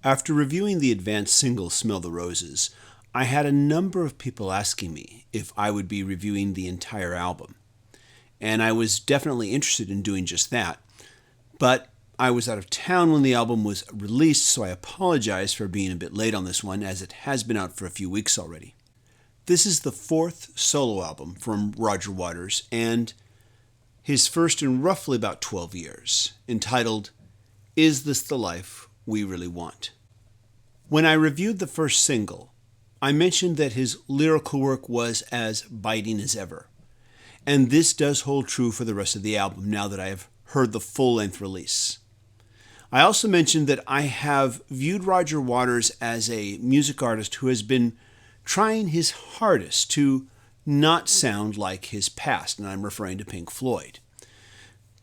After reviewing the advanced single Smell the Roses, I had a number of people asking me if I would be reviewing the entire album. And I was definitely interested in doing just that. But I was out of town when the album was released, so I apologize for being a bit late on this one, as it has been out for a few weeks already. This is the fourth solo album from Roger Waters, and his first in roughly about 12 years, entitled, Is This the Life We Really Want? When I reviewed the first single, I mentioned that his lyrical work was as biting as ever. And this does hold true for the rest of the album now that I have heard the full-length release. I also mentioned that I have viewed Roger Waters as a music artist who has been trying his hardest to not sound like his past, and I'm referring to Pink Floyd.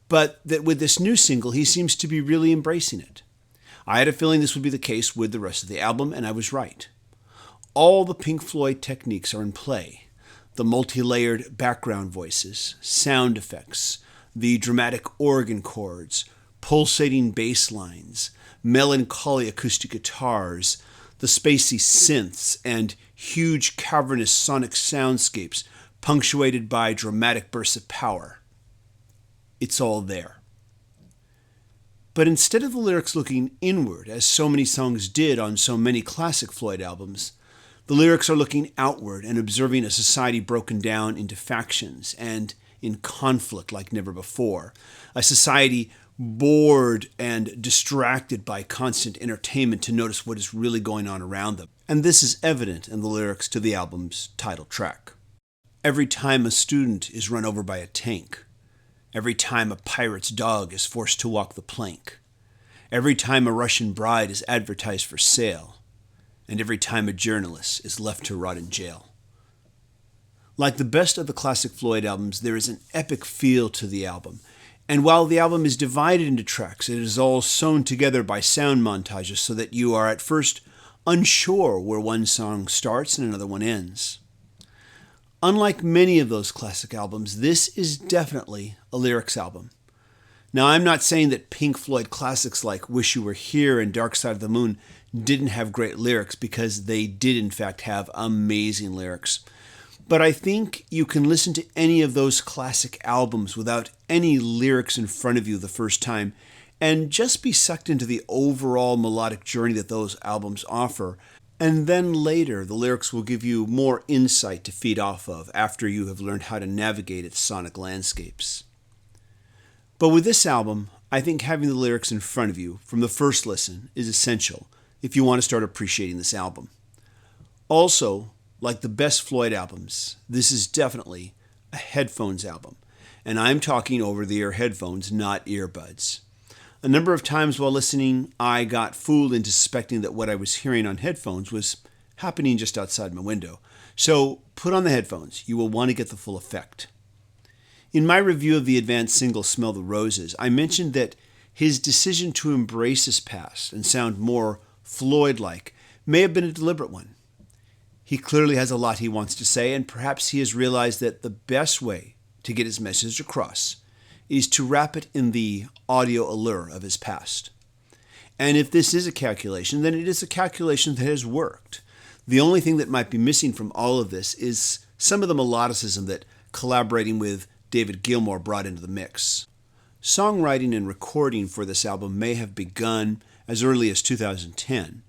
But that with this new single, he seems to be really embracing it. I had a feeling this would be the case with the rest of the album, and I was right. All the Pink Floyd techniques are in play. The multi-layered background voices, sound effects, the dramatic organ chords, pulsating bass lines, melancholy acoustic guitars, the spacey synths, and huge cavernous sonic soundscapes punctuated by dramatic bursts of power. It's all there. But instead of the lyrics looking inward, as so many songs did on so many classic Floyd albums, the lyrics are looking outward and observing a society broken down into factions and in conflict like never before. A society bored and distracted by constant entertainment to notice what is really going on around them. And this is evident in the lyrics to the album's title track. Every time a student is run over by a tank, every time a pirate's dog is forced to walk the plank, every time a Russian bride is advertised for sale, and every time a journalist is left to rot in jail. Like the best of the classic Floyd albums, there is an epic feel to the album. And while the album is divided into tracks, it is all sewn together by sound montages so that you are at first unsure where one song starts and another one ends. Unlike many of those classic albums, this is definitely a lyrics album. Now, I'm not saying that Pink Floyd classics like Wish You Were Here and Dark Side of the Moon didn't have great lyrics, because they did in fact have amazing lyrics. But I think you can listen to any of those classic albums without any lyrics in front of you the first time and just be sucked into the overall melodic journey that those albums offer. And then later, the lyrics will give you more insight to feed off of after you have learned how to navigate its sonic landscapes. But with this album, I think having the lyrics in front of you from the first listen is essential if you want to start appreciating this album. Also, like the best Floyd albums, this is definitely a headphones album. And I'm talking over-the-ear headphones, not earbuds. A number of times while listening, I got fooled into suspecting that what I was hearing on headphones was happening just outside my window. So put on the headphones. You will want to get the full effect. In my review of the advanced single Smell the Roses, I mentioned that his decision to embrace his past and sound more Floyd-like may have been a deliberate one. He clearly has a lot he wants to say, and perhaps he has realized that the best way to get his message across is to wrap it in the audio allure of his past. And if this is a calculation, then it is a calculation that has worked. The only thing that might be missing from all of this is some of the melodicism that collaborating with David Gilmour brought into the mix. Songwriting and recording for this album may have begun as early as 2010,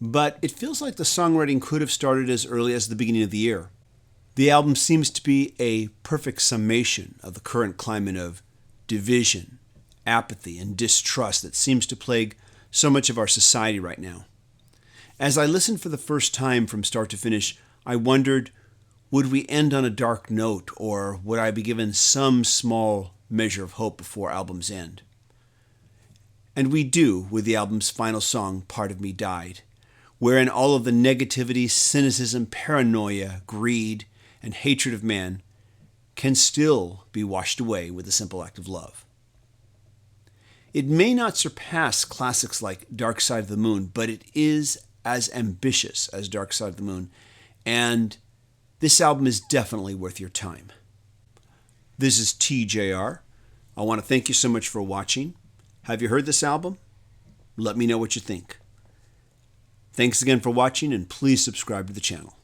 but it feels like the songwriting could have started as early as the beginning of the year. The album seems to be a perfect summation of the current climate of division, apathy, and distrust that seems to plague so much of our society right now. As I listened for the first time from start to finish, I wondered, would we end on a dark note, or would I be given some small measure of hope before album's end? And we do with the album's final song, Part of Me Died, wherein all of the negativity, cynicism, paranoia, greed, and hatred of man can still be washed away with a simple act of love. It may not surpass classics like Dark Side of the Moon, but it is as ambitious as Dark Side of the Moon, and this album is definitely worth your time. This is TJR. I want to thank you so much for watching. Have you heard this album? Let me know what you think. Thanks again for watching, and please subscribe to the channel.